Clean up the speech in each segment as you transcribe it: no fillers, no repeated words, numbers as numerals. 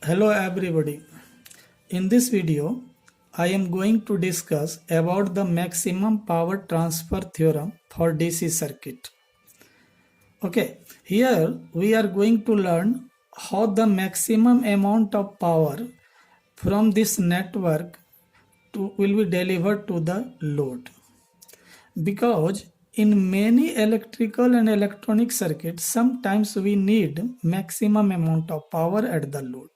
Hello everybody. In this video, I am going to discuss about the maximum power transfer theorem for DC circuit. Okay, here we are going to learn how the maximum amount of power from this network will be delivered to the load. Because in many electrical and electronic circuits, sometimes we need maximum amount of power at the load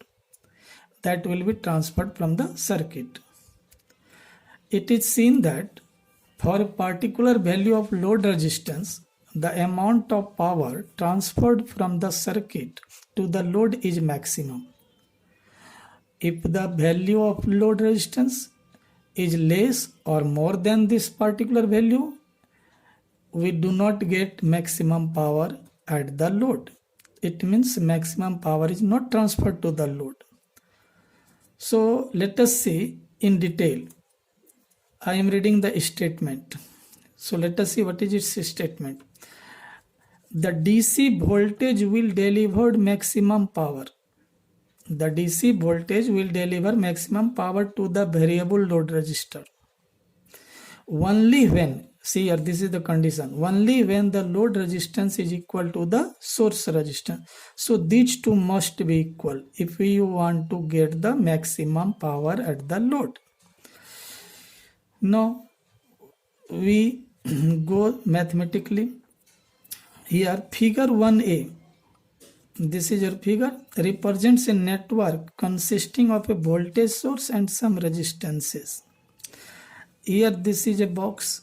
that will be transferred from the circuit. It is seen that for a particular value of load resistance, the amount of power transferred from the circuit to the load is maximum. If the value of load resistance is less or more than this particular value, we do not get maximum power at the load. It means maximum power is not transferred to the load. So let us see in detail. I am reading the statement. So let us see what is its statement. The DC voltage will deliver maximum power. The DC voltage will deliver maximum power to the variable load resistor. Only when, see here, this is the condition, only when the load resistance is equal to the source resistance. So these two must be equal if we want to get the maximum power at the load. Now we go mathematically. Here figure 1a, this is your figure, represents a network consisting of a voltage source and some resistances. Here this is a box.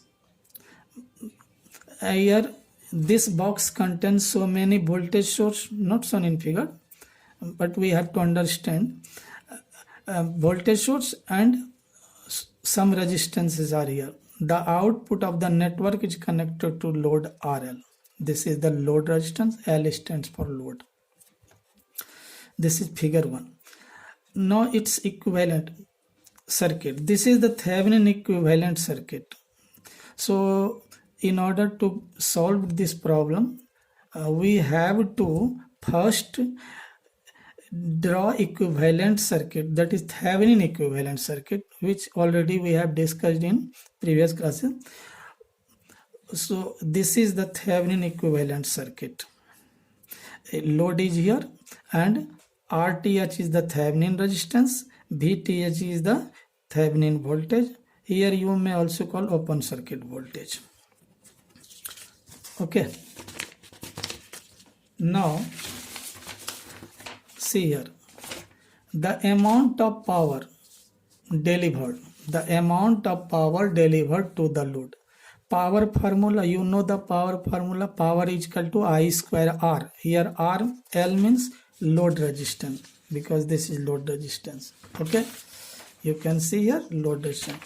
Here this box contains so many voltage source, not shown in figure, but we have to understand voltage source and some resistances are here. The output of the network is connected to load RL. This is the load resistance. L stands for load. This is figure 1. Now its equivalent circuit. This is the Thevenin equivalent circuit. So in order to solve this problem, we have to first draw equivalent circuit, that is Thevenin equivalent circuit, which already we have discussed in previous classes. So this is the Thevenin equivalent circuit. A load is here and RTH is the Thevenin resistance, VTH is the Thevenin voltage. Here you may also call open circuit voltage. Okay. Now see here, the amount of power delivered, to the load. Power formula, you know the power formula, power is equal to I square R. Here R, L means load resistance, because this is load resistance. Okay, you can see here load resistance.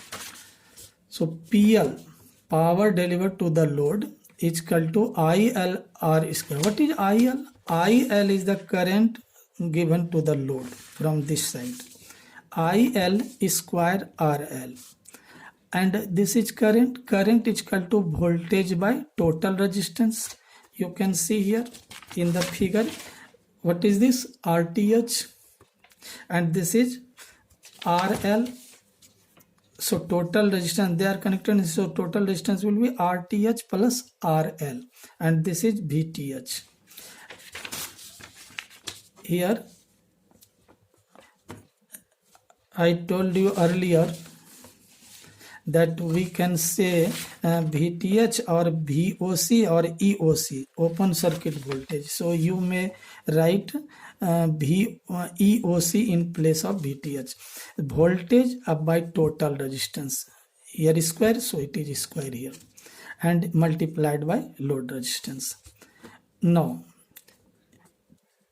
So PL, power delivered to the load, is equal to IL R square. What is IL? IL is the current given to the load from this side. IL square RL. And this is current is equal to voltage by total resistance. You can see here in the figure, what is this? RTH, and this is RL. So total resistance, they are connected, so total resistance will be RTH plus RL, and this is VTH. Here I told you earlier that we can say VTH or VOC or EOC, open circuit voltage. So you may write EOC in place of VTH. Voltage up by total resistance. Here is square, so it is square here, and multiplied by load resistance. Now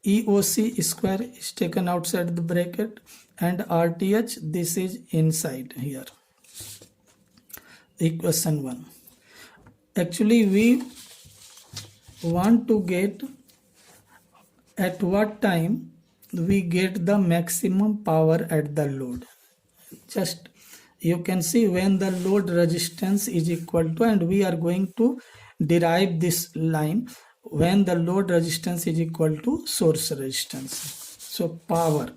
EOC square is taken outside the bracket, and RTH, this is inside here. Equation 1. Actually we want to get at what time we get the maximum power at the load. Just you can see when the load resistance is equal to, and we are going to derive this line when the load resistance is equal to source resistance. So power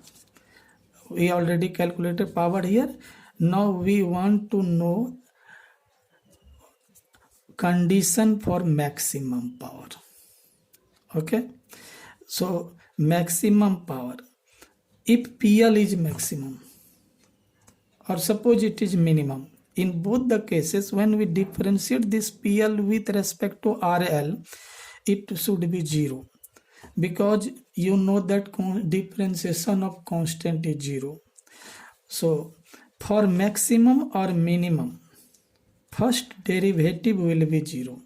we already calculated power here. Now we want to know condition for maximum power. Okay, so maximum power, if PL is maximum or suppose it is minimum, in both the cases when we differentiate this PL with respect to RL, it should be 0, because you know that differentiation of constant is 0. So for maximum or minimum, first derivative will be 0.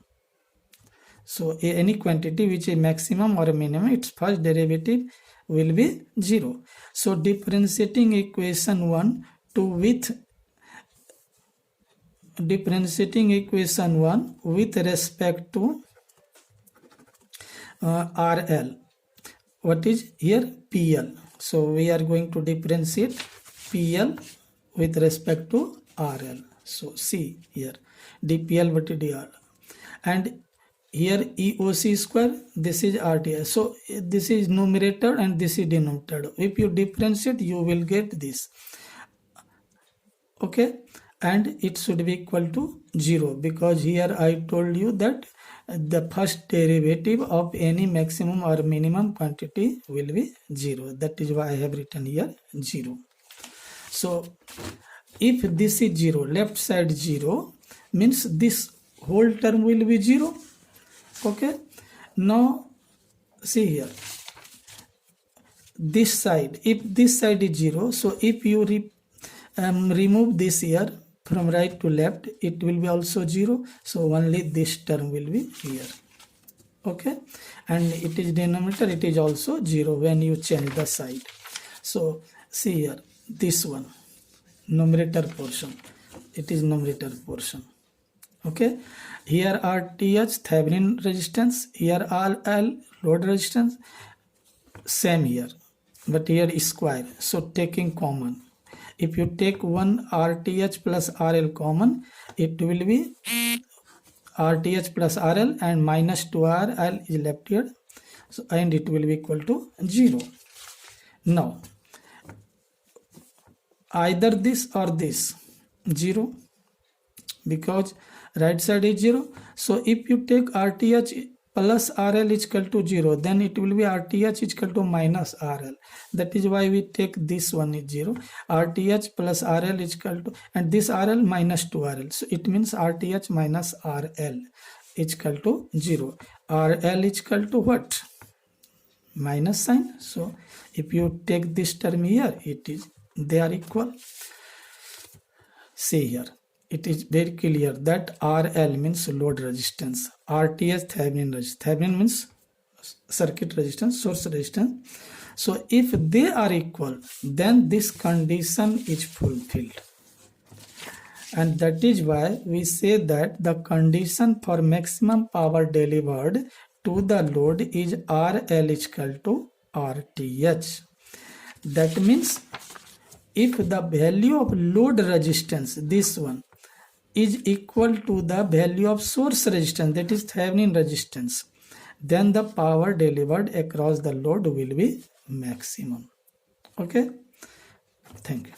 So any quantity which is maximum or minimum, its first derivative will be 0. So differentiating equation 1 with respect to RL, what is here PL. So we are going to differentiate PL with respect to RL. So see here dPL what is dR, and here EOC square, this is RTS. So this is numerator and this is denominator. If you differentiate, you will get this. Okay, and it should be equal to 0, because here I told you that the first derivative of any maximum or minimum quantity will be 0. That is why I have written here 0. So if this is 0, left side 0, means this whole term will be 0. Okay, now see here this side, if this side is 0, so if you remove this here from right to left, it will be also 0. So only this term will be here. Okay, and it is denominator, it is also 0 when you change the side. So see here this one, numerator portion, it is numerator portion. Okay, here RTH Thevenin resistance, here RL load resistance, same here, but here is square. So taking common, if you take one RTH plus RL common, it will be RTH plus RL, and minus 2RL is left here. So and it will be equal to 0. Now either this or this 0, because right side is 0. So if you take RTH plus RL is equal to 0, then it will be RTH is equal to minus RL. That is why we take this one is 0. RTH plus RL is equal to, and this RL minus 2RL. So it means RTH minus RL is equal to 0. RL is equal to what? Minus sign. So if you take this term here, it is, they are equal. See here, it is very clear that RL means load resistance, RTH Thevenin resistance. Thevenin means circuit resistance, source resistance. So if they are equal, then this condition is fulfilled, and that is why we say that the condition for maximum power delivered to the load is RL is equal to RTH. That means if the value of load resistance, this one, is equal to the value of source resistance, that is Thevenin resistance, then the power delivered across the load will be maximum. Okay, thank you.